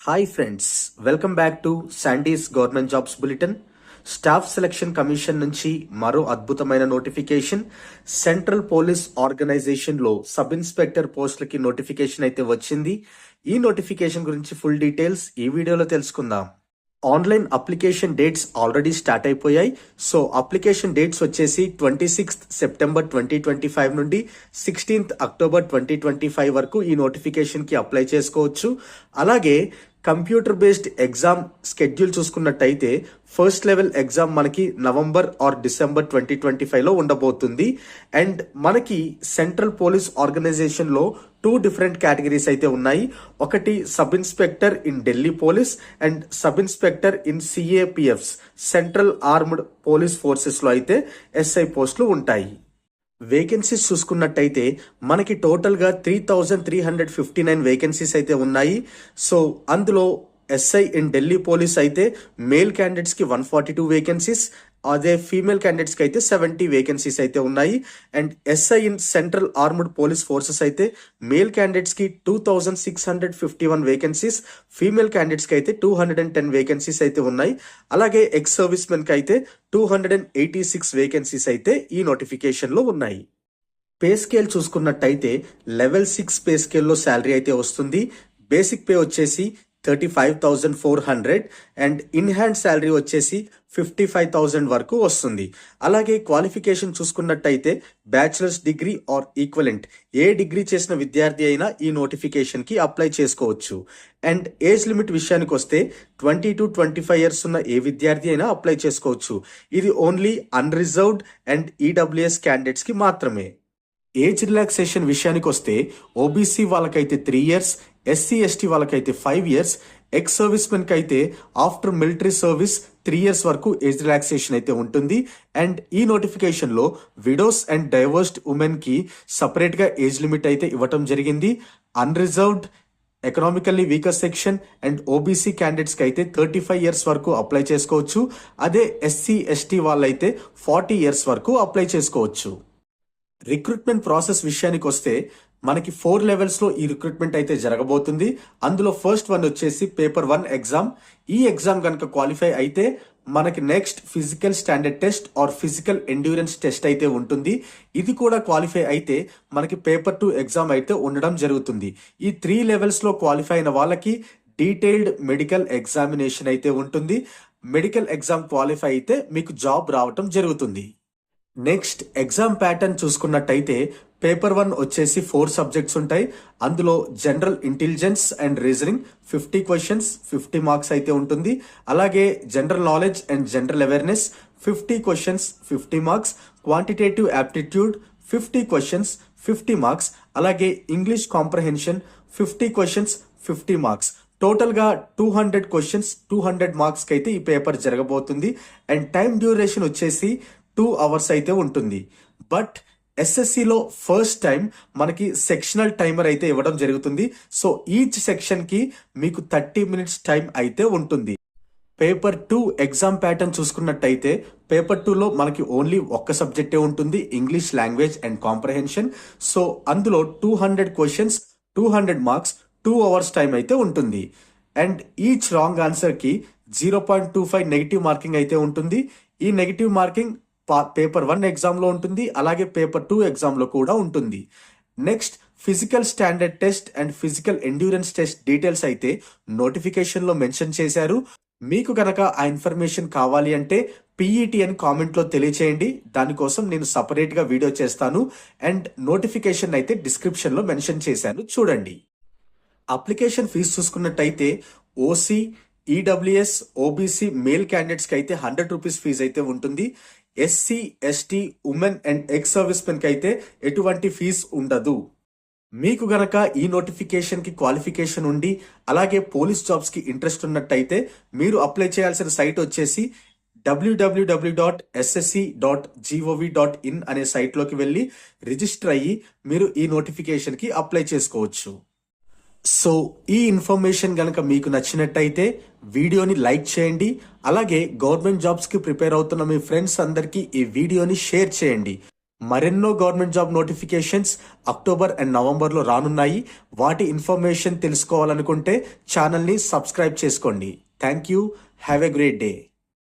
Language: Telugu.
Hi friends, welcome back to sandies government jobs bulletin. Staff selection commission నుంచి మరో అద్భుతమైన నోటిఫికేషన్. సెంట్రల్ పోలీస్ ఆర్గనైజేషన్ లో సబ్ ఇన్స్పెక్టర్ పోస్టులకి నోటిఫికేషన్ అయితే వచ్చింది. ఈ నోటిఫికేషన్ గురించి ఫుల్ డీటెయిల్స్ ఈ వీడియోలో తెలుసుకుందాం. Online application dates already start అయిపోయాయి. సో అప్లికేషన్ డేట్స్ వచ్చేసి 26th సెప్టెంబర్ 2025 నుండి 16th అక్టోబర్ 2025 వరకు ఈ నోటిఫికేషన్ కి అప్లై చేసుకోవచ్చు. అలాగే కంప్యూటర్ బేస్డ్ ఎగ్జామ్ స్కెడ్యూల్ చూసుకున్నట్టయితే ఫస్ట్ లెవెల్ ఎగ్జామ్ మనకి నవంబర్ ఆర్ డిసెంబర్ 2025 లో ఉండబోతుంది. అండ్ మనకి సెంట్రల్ పోలీస్ ఆర్గనైజేషన్ లో 2 డిఫరెంట్ కేటగిరీస్ అయితే ఉన్నాయి. ఒకటి sub inspector in Delhi police and sub inspector in CAPFs central armed police forces లో అయితే ఎస్ఐ పోస్టులు ఉంటాయి. వేకెన్సీస్ చూసుకున్నట్టయితే మనకి టోటల్ గా 3,359 వేకెన్సీస్ అయితే ఉన్నాయి. సో అందులో ఎస్ఐ ఇన్ ఢిల్లీ పోలీస్ అయితే మేల్ క్యాండిడేట్స్ కి 142 వేకెన్సీస్, అదే ఫీమేల్ క్యాండిడేట్స్ కి అయితే 70 వేకెన్సీస్ అయితే ఉన్నాయి. And SI in central armed police forces అయితే మేల్ క్యాండిడేట్స్ కి 2,651 వేకెన్సీస్, ఫీమేల్ క్యాండిడేట్స్ కి అయితే 210 వేకెన్సీస్ అయితే ఉన్నాయి. అలాగే ఎక్స్ సర్వీస్ మెన్ కి అయితే 286 వేకెన్సీస్ అయితే ఈ నోటిఫికేషన్ లో ఉన్నాయి. పే స్కేల్ చూసుకున్నట్టయితే లెవెల్ 6 పే స్కేల్లో శాలరీ అయితే వస్తుంది. బేసిక్ పే వచ్చేసి 35,400 అండ్ ఇన్ హ్యాండ్ శాలరీ వచ్చేసి 55,000 వరకు వస్తుంది. అలాగే క్వాలిఫికేషన్ చూసుకున్నట్టయితే bachelors degree or equivalent A degree చేసిన విద్యార్థి అయినా ఈ నోటిఫికేషన్ కి అప్లై చేసుకోవచ్చు. అండ్ ఏజ్ లిమిట్ విషయానికి వస్తే 20 to 25 ఇయర్స్ ఉన్న ఏ విద్యార్థి అయినా అప్లై చేసుకోవచ్చు. ఇది only unreserved and EWS candidates కి మాత్రమే. ఏజ్ రిలాక్సేషన్ విషయానికి వస్తే ఓబీసీ వాళ్ళకైతే 3 ఇయర్స్, ఎస్సీ ఎస్టీ వాళ్ళకైతే 5 ఇయర్స్, ఎక్స్ సర్వీస్ మెన్ కి అయితే ఆఫ్టర్ మిలిటరీ సర్వీస్ 3 ఇయర్స్ వరకు ఏజ్ రిలాక్సేషన్ అయితే ఉంటుంది. అండ్ ఈ నోటిఫికేషన్ లో విడోస్ అండ్ డైవర్స్డ్ ఉమెన్ కి సపరేట్ గా ఏజ్ లిమిట్ అయితే ఇవ్వటం జరిగింది. Unreserved, economically weaker section and OBC candidates కి అయితే 35 ఇయర్స్ వరకు అప్లై చేసుకోవచ్చు. అదే ఎస్సీ ఎస్టీ వాళ్ళైతే 40 ఇయర్స్ వరకు అప్లై చేసుకోవచ్చు. రిక్రూట్మెంట్ ప్రాసెస్ విషయానికి వస్తే మనకి 4 లెవెల్స్ లో ఈ రిక్రూట్మెంట్ అయితే జరగబోతుంది. అందులో ఫస్ట్ వన్ వచ్చేసి పేపర్ 1 ఎగ్జామ్. ఈ ఎగ్జామ్ కనుక క్వాలిఫై అయితే మనకి next physical standard test or physical endurance test అయితే ఉంటుంది. ఇది కూడా క్వాలిఫై అయితే మనకి పేపర్ 2 ఎగ్జామ్ అయితే ఉండడం జరుగుతుంది. ఈ 3 లెవెల్స్ లో క్వాలిఫై అయిన వాళ్ళకి డీటెయిల్డ్ మెడికల్ ఎగ్జామినేషన్ అయితే ఉంటుంది. మెడికల్ ఎగ్జామ్ క్వాలిఫై అయితే మీకు జాబ్ రావటం జరుగుతుంది. నెక్స్ట్ ఎగ్జామ్ ప్యాటర్న్ చూసుకున్నట్టయితే పేపర్ 1 వచ్చేసి 4 సబ్జెక్ట్స్ ఉంటాయి. అందులో general intelligence and reasoning 50 questions 50 marks అయితే ఉంటుంది. అలాగే general knowledge and general awareness 50 questions 50 marks, quantitative aptitude 50 questions 50 marks, అలాగే English comprehension 50 questions 50 marks. Total గా 200 క్వశ్చన్స్ 200 మార్క్స్ కి అయితే ఈ పేపర్ జరగబోతుంది. అండ్ టైం డ్యూరేషన్ వచ్చేసి 2 అవర్స్ అయితే ఉంటుంది. బట్ ఎస్ఎస్సిలో ఫస్ట్ టైం మనకి సెక్షనల్ టైమర్ అయితే ఇవ్వడం జరుగుతుంది. సో ఈచ్ సెక్షన్ కి మీకు 30 మినిట్స్ టైం అయితే ఉంటుంది. పేపర్ 2 ఎగ్జామ్ ప్యాటర్న్ చూసుకున్నట్టయితే పేపర్ 2లో మనకి ఓన్లీ ఒక్క సబ్జెక్టే ఉంటుంది, English language and comprehension. So అందులో 200 క్వశ్చన్స్ 200 మార్క్స్ 2 అవర్స్ టైం అయితే ఉంటుంది. అండ్ ఈచ్ రాంగ్ ఆన్సర్ కి 0.25 నెగిటివ్ మార్కింగ్ అయితే ఉంటుంది. ఈ నెగిటివ్ మార్కింగ్ పేపర్ 1 ఎగ్జామ్ లో ఉంటుంది, అలాగే పేపర్ 2 ఎగ్జామ్ లో కూడా ఉంటుంది. Next physical standard test and physical endurance test details అయితే నోటిఫికేషన్ లో మెన్షన్ చేశారు. మీకు కనుక ఆ ఇన్ఫర్మేషన్ కావాలి అంటే పిఈటి అని కామెంట్ లో తెలియచేయండి. దానికోసం నేను సపరేట్ గా వీడియో చేస్తాను. అండ్ నోటిఫికేషన్ అయితే డిస్క్రిప్షన్ లో మెన్షన్ చేశాను, చూడండి. అప్లికేషన్ ఫీజు చూసుకున్నట్టయితే OC, EWS, OBC male candidates కి అయితే 100 రూపీస్ ఫీజు అయితే ఉంటుంది. SC ST women and ex service men కి అయితే ఎటువంటి ఫీజు ఉండదు. మీకు గనక ఈ నోటిఫికేషన్ కి క్వాలిఫికేషన్ ఉండి అలాగే పోలీస్ జాబ్స్ కి ఇంట్రెస్ట్ ఉన్నట్టయితే మీరు అప్లై చేయాల్సిన సైట్ వచ్చేసి www.ssc.gov.in అనే సైట్ లోకి వెళ్ళి రిజిస్టర్ అయ్యి మీరు ఈ నోటిఫికేషన్ కి అప్లై చేసుకోవచ్చు. సో ఈ ఇన్ఫర్మేషన్ గనక మీకు నచ్చినట్టయితే వీడియోని లైక్ చేయండి. అలాగే గవర్నమెంట్ జాబ్స్ కి ప్రిపేర్ అవుతున్న మీ ఫ్రెండ్స్ అందరికీ ఈ వీడియోని షేర్ చేయండి. మరెన్నో government job notifications October and నవంబర్లో రానున్నాయి. వాటి ఇన్ఫర్మేషన్ తెలుసుకోవాలనుకుంటే ఛానల్ని సబ్స్క్రైబ్ చేసుకోండి. Thank you. Have a great day.